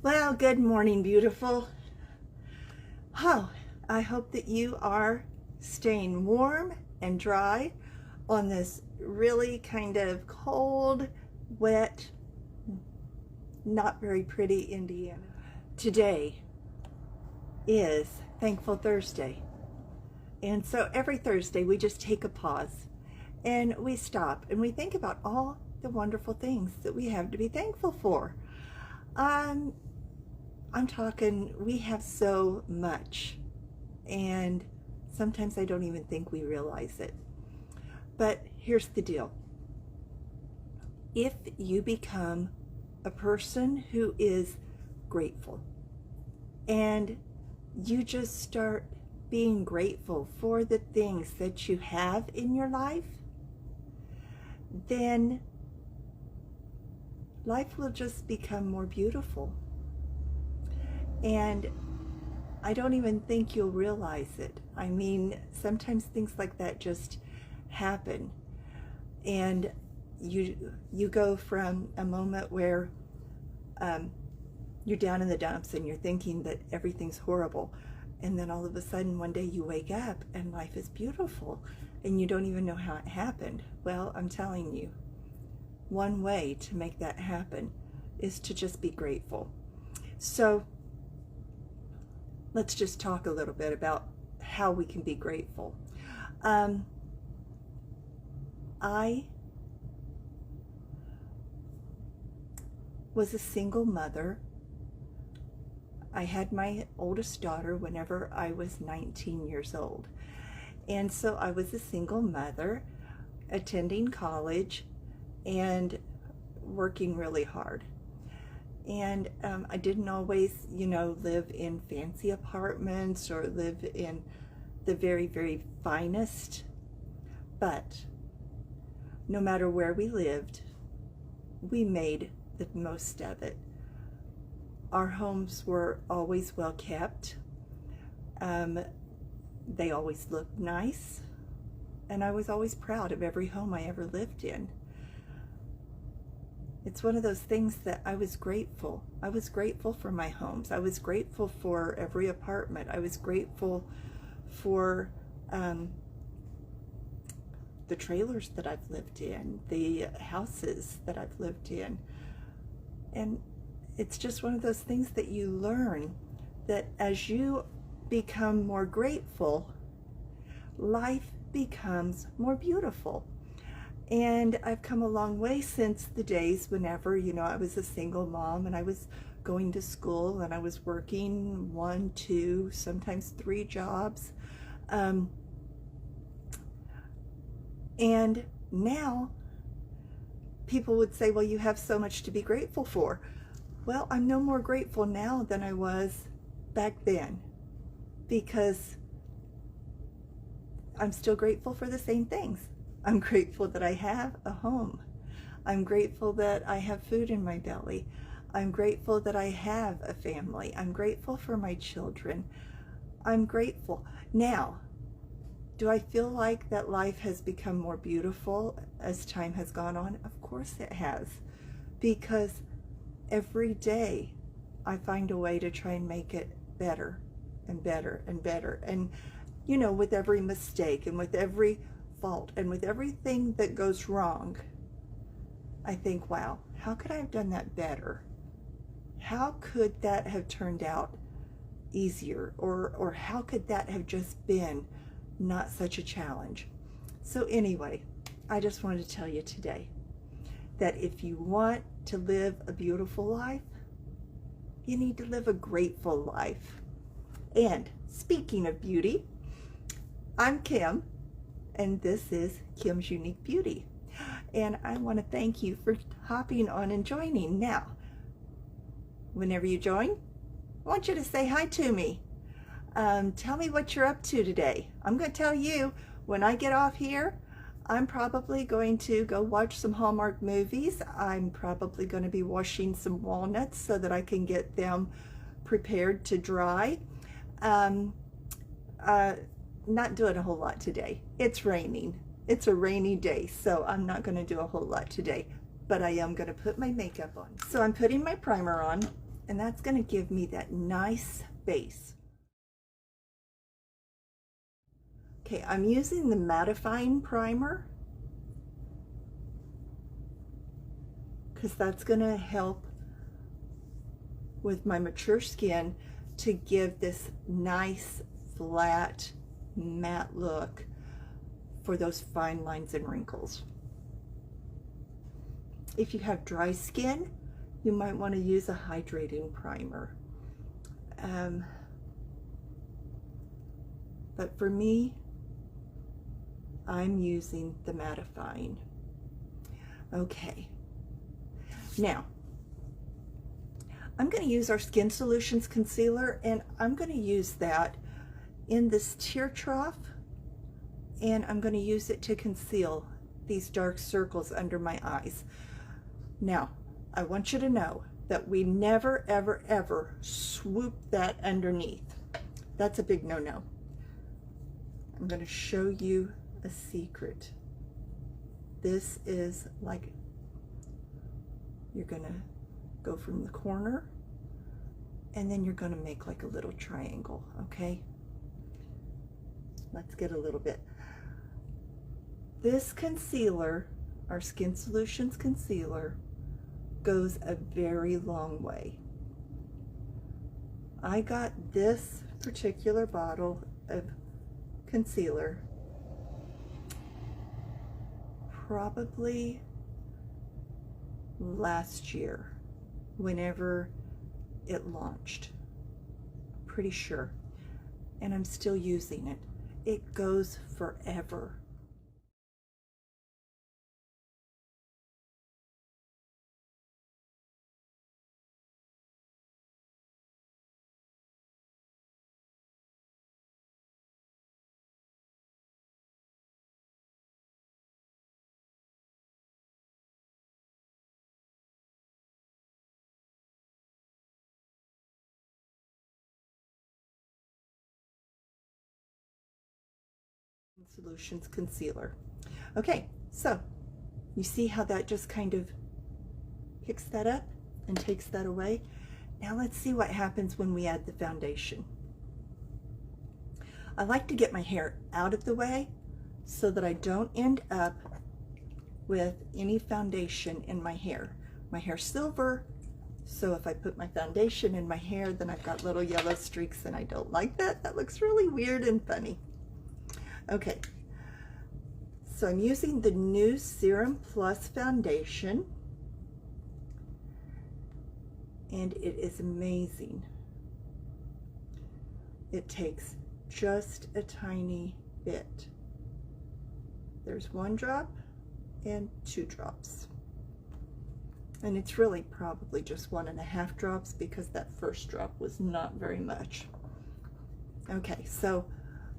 Well, good morning, beautiful. Oh, I hope that you are staying warm and dry on this really kind of cold, wet, not very pretty Indiana. Today is Thankful Thursday. And so every Thursday we just take a pause and we stop and we think about all the wonderful things that we have to be thankful for. I'm talking, we have so much, and sometimes I don't even think we realize it. But here's the deal. If you become a person who is grateful, and you just start being grateful for the things that you have in your life, then life will just become more beautiful. And I don't even think you'll realize it. I mean, sometimes things like that just happen. And you go from a moment where you're down in the dumps and you're thinking that everything's horrible. And then all of a sudden one day you wake up and life is beautiful and you don't even know how it happened. Well, I'm telling you, one way to make that happen is to just be grateful. So let's just talk a little bit about how we can be grateful. I was a single mother. I had my oldest daughter whenever I was 19 years old. And so I was a single mother, attending college and working really hard. And I didn't always, live in fancy apartments or live in the very, very finest. But no matter where we lived, we made the most of it. Our homes were always well kept. They always looked nice. And I was always proud of every home I ever lived in. It's one of those things that I was grateful. I was grateful for my homes. I was grateful for every apartment. I was grateful for the trailers that I've lived in, the houses that I've lived in. And it's just one of those things that you learn, that as you become more grateful, life becomes more beautiful. And I've come a long way since the days whenever, I was a single mom and I was going to school and I was working 1, 2, sometimes 3 jobs. And now people would say, well, you have so much to be grateful for. Well, I'm no more grateful now than I was back then, because I'm still grateful for the same things. I'm grateful that I have a home. I'm grateful that I have food in my belly. I'm grateful that I have a family. I'm grateful for my children. I'm grateful. Now, do I feel like that life has become more beautiful as time has gone on? Of course it has, because every day I find a way to try and make it better and better and better. And, with every mistake and with every fault and with everything that goes wrong, I think, wow, how could I have done that better? How could that have turned out easier? Or how could that have just been not such a challenge? So anyway, I just wanted to tell you today that if you want to live a beautiful life, you need to live a grateful life. And speaking of beauty, I'm Kim, and this is Kim's Unique Beauty. And I want to thank you for hopping on and joining. Now, whenever you join, I want you to say hi to me. Tell me what you're up to today. I'm going to tell you, when I get off here, I'm probably going to go watch some Hallmark movies. I'm probably going to be washing some walnuts so that I can get them prepared to dry. Not doing a whole lot today. It's raining. It's a rainy day, so I'm not going to do a whole lot today, but I am going to put my makeup on. So I'm putting my primer on, and that's going to give me that nice base. Okay, I'm using the mattifying primer because that's going to help with my mature skin to give this nice flat matte look for those fine lines and wrinkles. If you have dry skin, you might want to use a hydrating primer. But for me, I'm using the mattifying. Okay, now I'm going to use our Skin Solutions concealer, and I'm going to use that in this tear trough, and I'm going to use it to conceal these dark circles under my eyes. Now, I want you to know that we never, ever, ever swoop that underneath. That's a big no-no. I'm going to show you a secret. This is like, you're going to go from the corner, and then you're going to make like a little triangle, okay? Let's get a little bit. This concealer, our Skin Solutions concealer, goes a very long way. I got this particular bottle of concealer probably last year, whenever it launched. Pretty sure. And I'm still using it. It goes forever. Solutions concealer. Okay, so you see how that just kind of picks that up and takes that away. Now let's see what happens when we add the foundation. I like to get my hair out of the way so that I don't end up with any foundation in my hair. My hair's silver, so if I put my foundation in my hair, then I've got little yellow streaks, and I don't like that. That looks really weird and funny. Okay, so I'm using the new Serum Plus foundation, and it is amazing. It takes just a tiny bit. There's 1 drop and 2 drops. And it's really probably just 1.5 drops because that first drop was not very much. Okay, so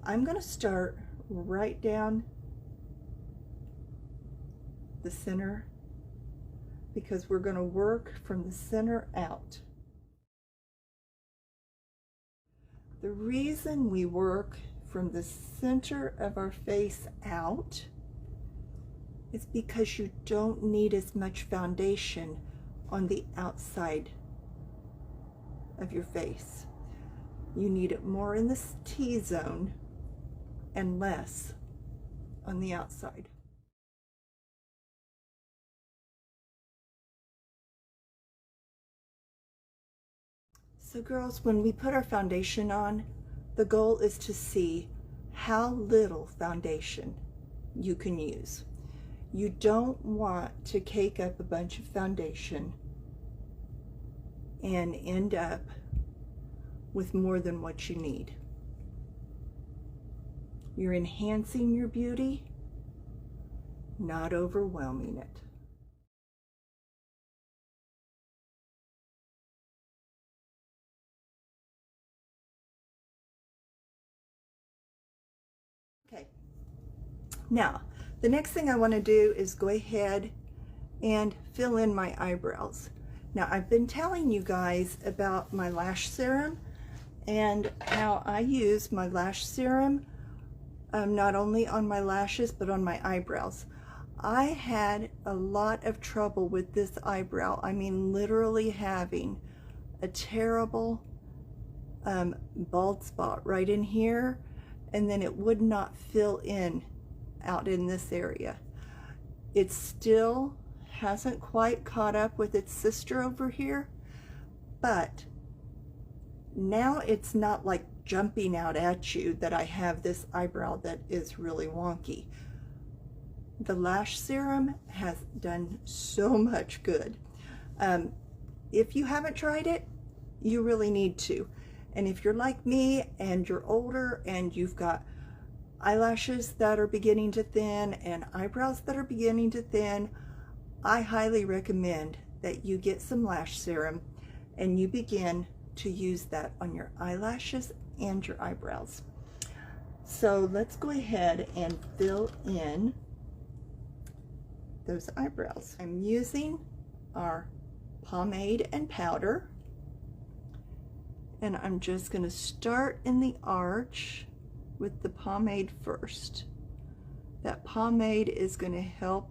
I'm going to start right down the center because we're going to work from the center out. The reason we work from the center of our face out is because you don't need as much foundation on the outside of your face. You need it more in the T-zone and less on the outside. So girls, when we put our foundation on, the goal is to see how little foundation you can use. You don't want to cake up a bunch of foundation and end up with more than what you need. You're enhancing your beauty, not overwhelming it. Okay, now the next thing I want to do is go ahead and fill in my eyebrows. Now I've been telling you guys about my lash serum and how I use my lash serum not only on my lashes but on my eyebrows. I had a lot of trouble with this eyebrow. I mean literally having a terrible bald spot right in here, and then it would not fill in out in this area. It still hasn't quite caught up with its sister over here, but now it's not like jumping out at you that I have this eyebrow that is really wonky. The lash serum has done so much good. If you haven't tried it, you really need to. And if you're like me and you're older and you've got eyelashes that are beginning to thin and eyebrows that are beginning to thin, I highly recommend that you get some lash serum and you begin to use that on your eyelashes and your eyebrows. So let's go ahead and fill in those eyebrows. I'm using our pomade and powder, and I'm just going to start in the arch with the pomade first. That pomade is going to help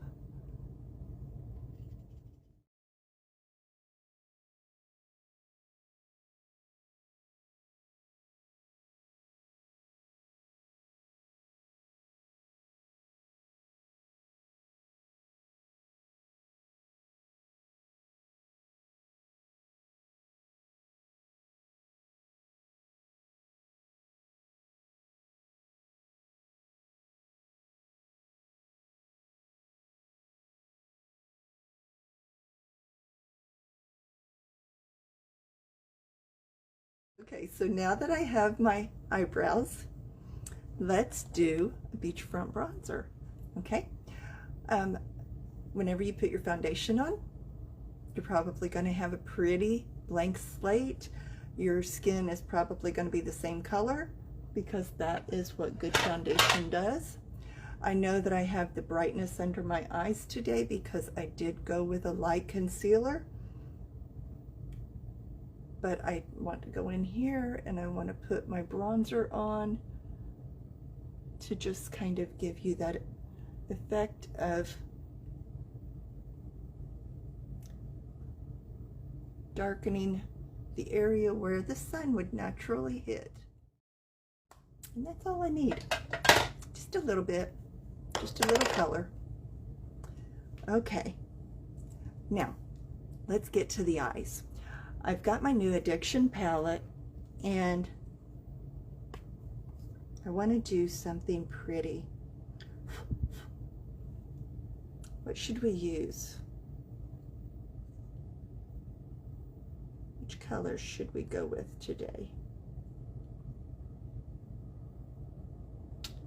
Okay, so now that I have my eyebrows, let's do a Beachfront Bronzer, okay? Whenever you put your foundation on, you're probably going to have a pretty blank slate. Your skin is probably going to be the same color because that is what good foundation does. I know that I have the brightness under my eyes today because I did go with a light concealer. But I want to go in here and I want to put my bronzer on to just kind of give you that effect of darkening the area where the sun would naturally hit. And that's all I need. Just a little bit, just a little color. Okay, now let's get to the eyes. I've got my new Addiction palette and I want to do something pretty. What should we use? Which colors should we go with today?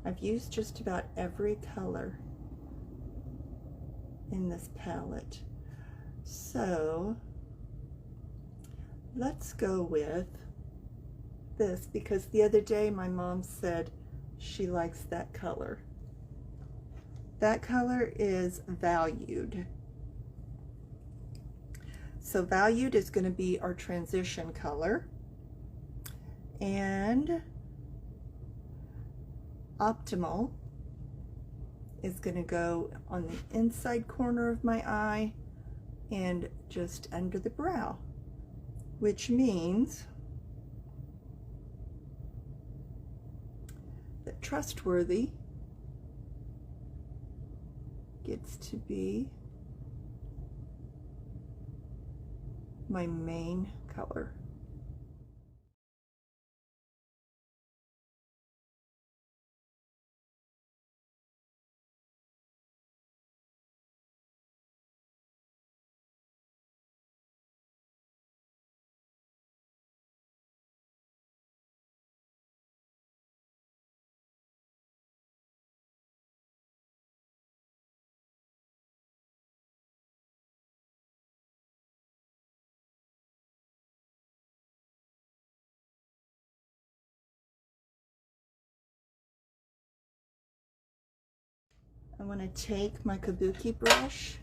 I've used just about every color in this palette. So let's go with this because the other day my mom said she likes that color. That color is Valued. So Valued is going to be our transition color, and Optimal is going to go on the inside corner of my eye and just under the brow, which means that Trustworthy gets to be my main color. I want to take my kabuki brush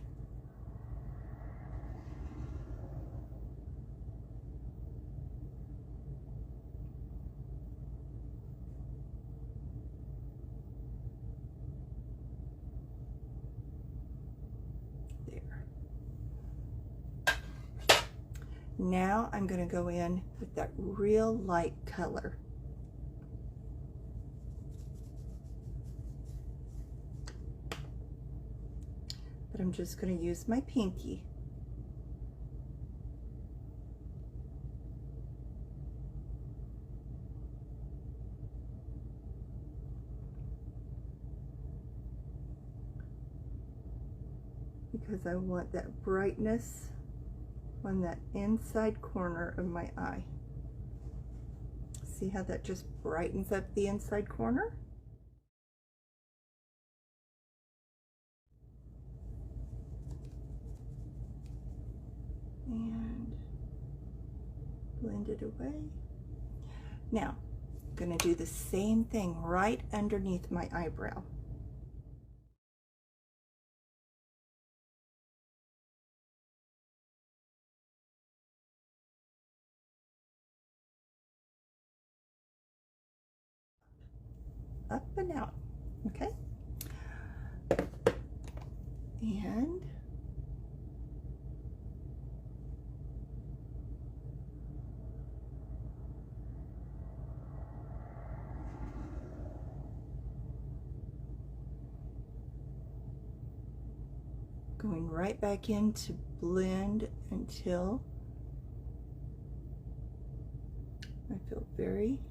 there. Now I'm going to go in with that real light color. But I'm just going to use my pinky. Because I want that brightness on that inside corner of my eye. See how that just brightens up the inside corner? And blend it away. Now, I'm going to do the same thing right underneath my eyebrow. Up and out, okay? And going right back in to blend until I feel very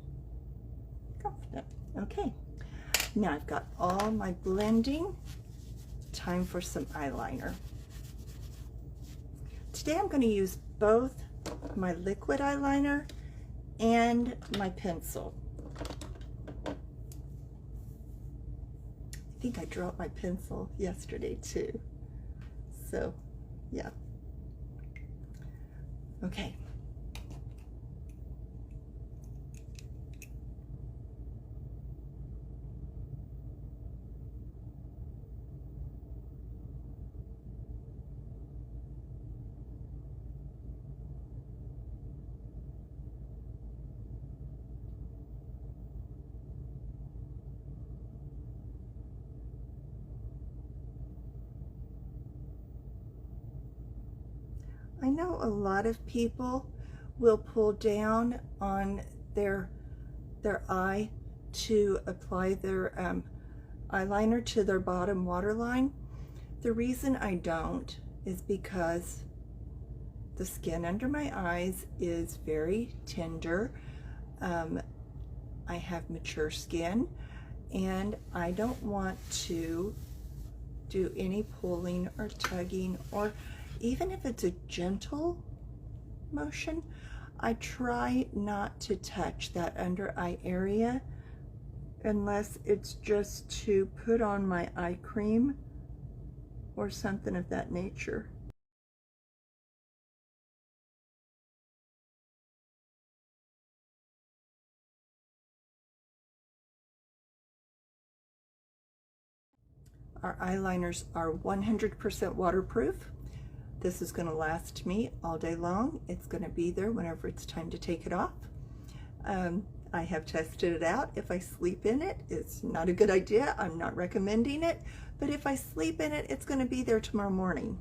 confident. Okay, now I've got all my blending. Time for some eyeliner. Today I'm going to use both my liquid eyeliner and my pencil. I think I dropped my pencil yesterday too. So, yeah. Okay. I know a lot of people will pull down on their eye to apply their eyeliner to their bottom waterline. The reason I don't is because the skin under my eyes is very tender. I have mature skin and I don't want to do any pulling or tugging, or even if it's a gentle motion, I try not to touch that under eye area unless it's just to put on my eye cream or something of that nature. Our eyeliners are 100% waterproof. This is going to last me all day long. It's going to be there whenever it's time to take it off. I have tested it out. If I sleep in it, it's not a good idea. I'm not recommending it. But if I sleep in it, it's going to be there tomorrow morning.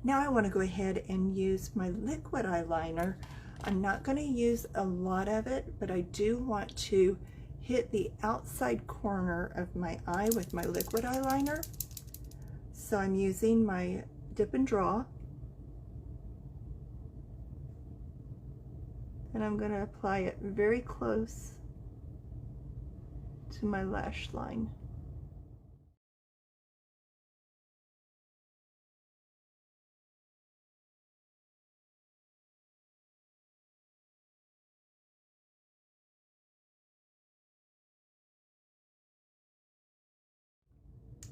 Now I want to go ahead and use my liquid eyeliner. I'm not going to use a lot of it, but I do want to hit the outside corner of my eye with my liquid eyeliner. So I'm using my Dip and Draw. And I'm going to apply it very close to my lash line.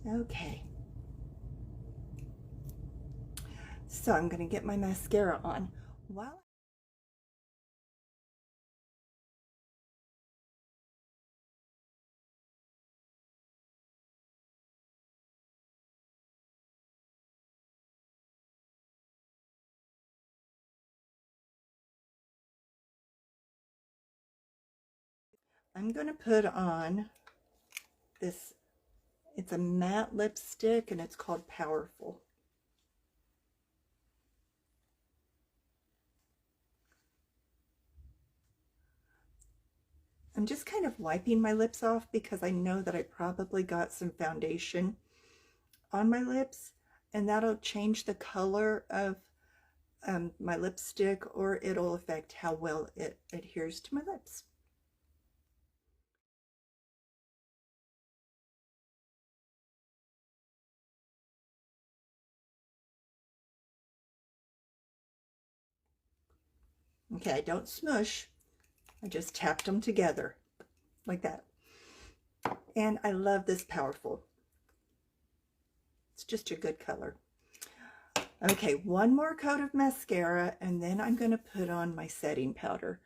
Okay. So I'm going to get my mascara on. While I'm going to put on this It's a matte lipstick and it's called Powerful. I'm just kind of wiping my lips off because I know that I probably got some foundation on my lips, and that'll change the color of my lipstick, or it'll affect how well it adheres to my lips. Okay, I don't smush. I just tapped them together like that. And I love this Powerful. It's just a good color. Okay, one more coat of mascara, and then I'm going to put on my setting powder.